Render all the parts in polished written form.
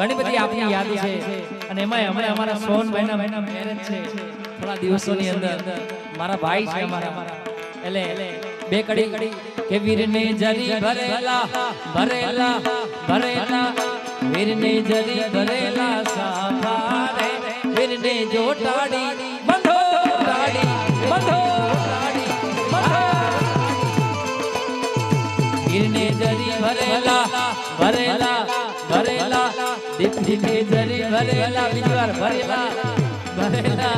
ઘણી બધી આપની યાદ છે અને એમાં હમણાં અમારા સોનભાઈના મેરેજ છે થોડા દિવસોની અંદર મારા ભાઈ છે અમારા એટલે બે કડી કે વીરને જરી ભરેલા ભરેલા ભરેલા વીરને જરી ભરેલા સાફારે વીરને જોટાડી બંધો ટાડી બંધો ટાડી બંધો વીરને જરી ભરેલા ભરેલા ભરેલા દીપજીને જરી ભરેલા બીજવાર ભરેલા ભરેલા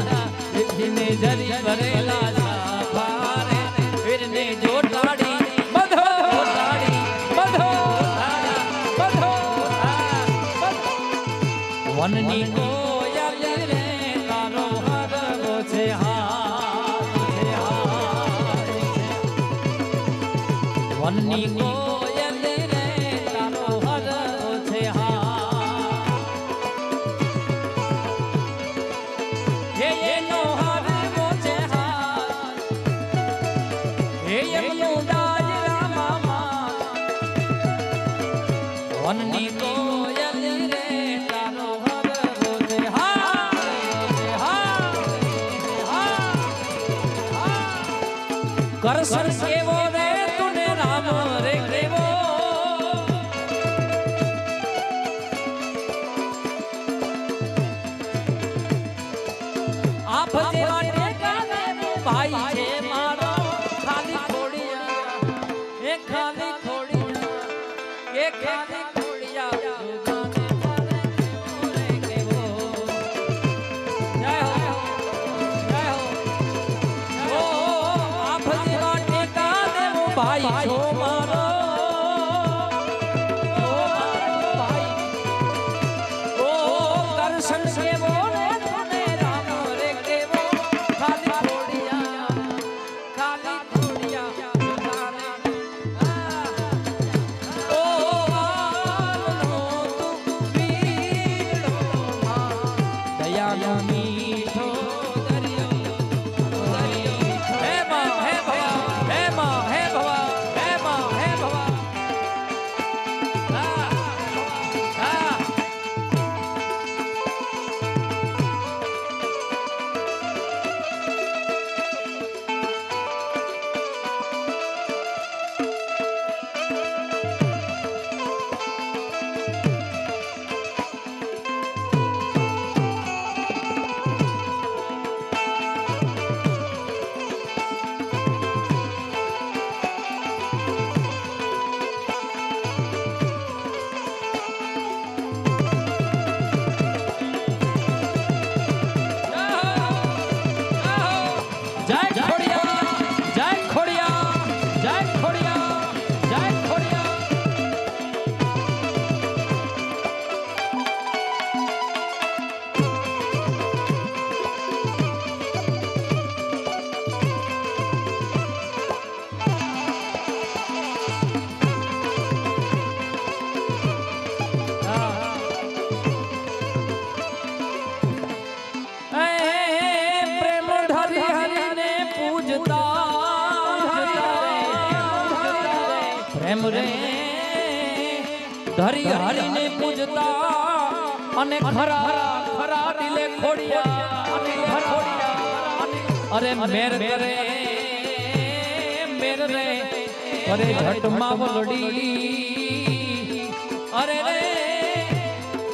દીપજીને જરી ભરેલા સાફારે વીરને જોટાડી બંધો ટાડી બંધો બંધો વનની કોયલ રે તારો હરવો છે વનની કોયલ રે તારો હરવો છે એનો હરવો છે એમનું ડાજરા મામા વનની કોયલ રે તારો હરવો છે કરસર કેવો રે તુને રામ રે કેવો આપ જેવા ટેકાને ભાઈ છે મારો ખાલી ખોડિયા એ ખાલી ખોડિયા એ ખાલી ખોડિયા ભાઈ છો મારો ઓ કરશન કેવો રે તને રામ રે કેવો ખાલી ખોડિયા ઓ આનો તું વીરો દયાનો મીઠો પ્રેમ રે ધરી હરીને પૂજતા અને ખરા ખરા દિલે ખોડિયા અને ખોડિયા અરે મેર કરે મેર રે અરે ઘટમાં વલડી અરે રે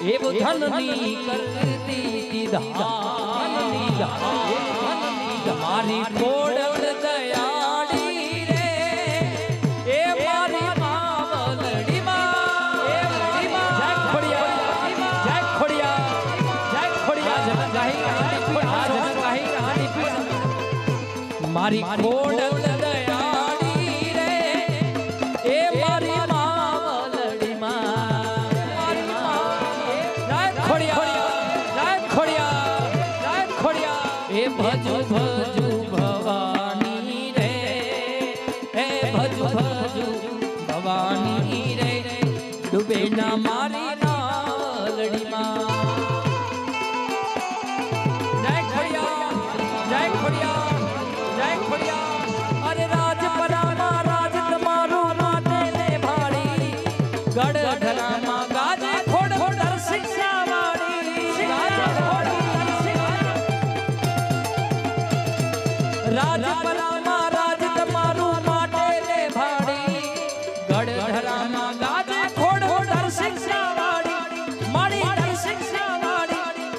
એ ધનની કરતી ધાની મારી ખોડ દયાળી રે એ મારી માવલડી માં એ જય ખોડિયા જય ખોડિયા જય ખોડિયા જન ગાહી કહાની મારી ખોડ દયાળી રે એ મારી માવલડી માં જય ખોડિયા જય ખોડિયા એ ભજુ ભજુ ભવાની રે એ ભજુ ભજુ ભવાની રે ડૂબે ના મારી નાલડીમાં જય ખોડિયા જય ખોડિયા અરે રાજપરામાં રાજ તમારું માટે લે ભાડી ગઢ ઘરામાં ગાજે ખોડ ખોડ શિક્ષા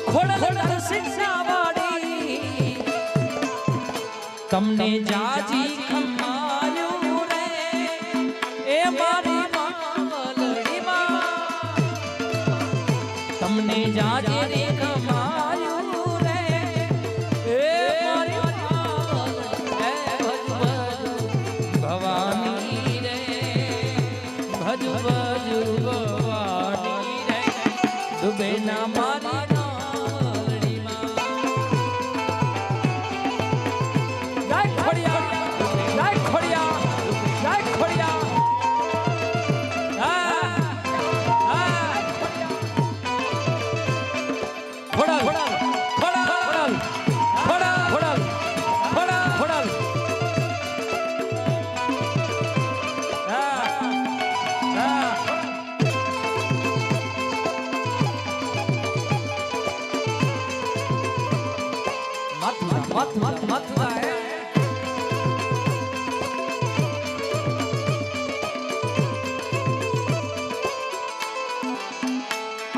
ખોડલ શિક્ષા વાળી તમને જાજી ખમાયું રે એ મારી માવલડી માં તમને જાજી ખમાયું રે એ મારી માવલડી ભવાની રે ભજ ભજ ભવાની રે ડૂબે ના મારી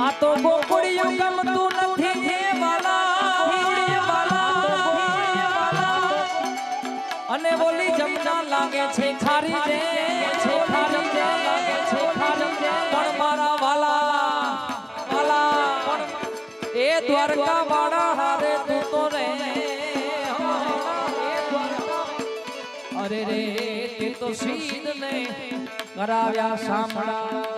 આ તો ગોકુળિયું ગમતું નથી હે વાલા અને બોલી જમના લાગે છે ખારી રે છે ખારી રે લાગે છે ખારી રે પણ મારા વાલા એ દ્વારકા વાળા હારે તું તો રે અરે રે તે તો સીધ ને કરાવ્યા સાંભળા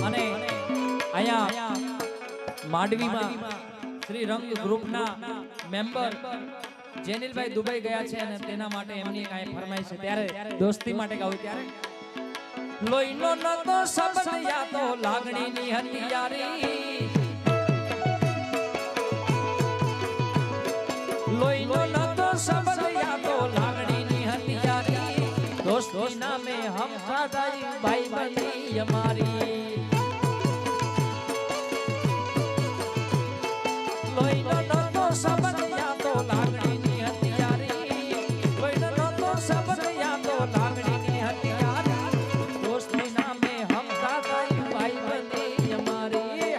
અને અહીંયા માંડવીમાં શ્રી રંગ ગ્રુપના મેમ્બર જેનિલભાઈ દુબઈ ગયા છે અને તેના માટે એમની કાંઈ ફરમાઈશ છે ત્યારે દોસ્તી માટે ગાવું ત્યારે લોહીનો નતો સંબંધ યાદો લાગણીની હથિયારી લોહીનો નતો સંબંધ યાદો લાગણીની હથિયારી દોસ્તી નામે હમ સાદાઈ ભાઈ બની અમારી લોહીનો નતો સંબંધ યાદો લાગણીની હથિયારી લોહીનો નતો સંબંધ યાદો લાગણીની હથિયારી દોસ્તી નામે હમ સાદાઈ ભાઈ બની અમારી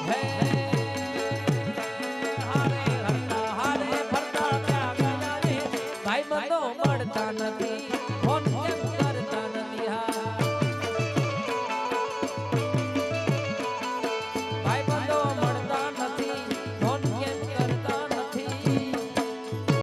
હે હારે ફરતા ત્યાં ગયા રે ભાઈ બંધો મળતા નથી ફોન કેમ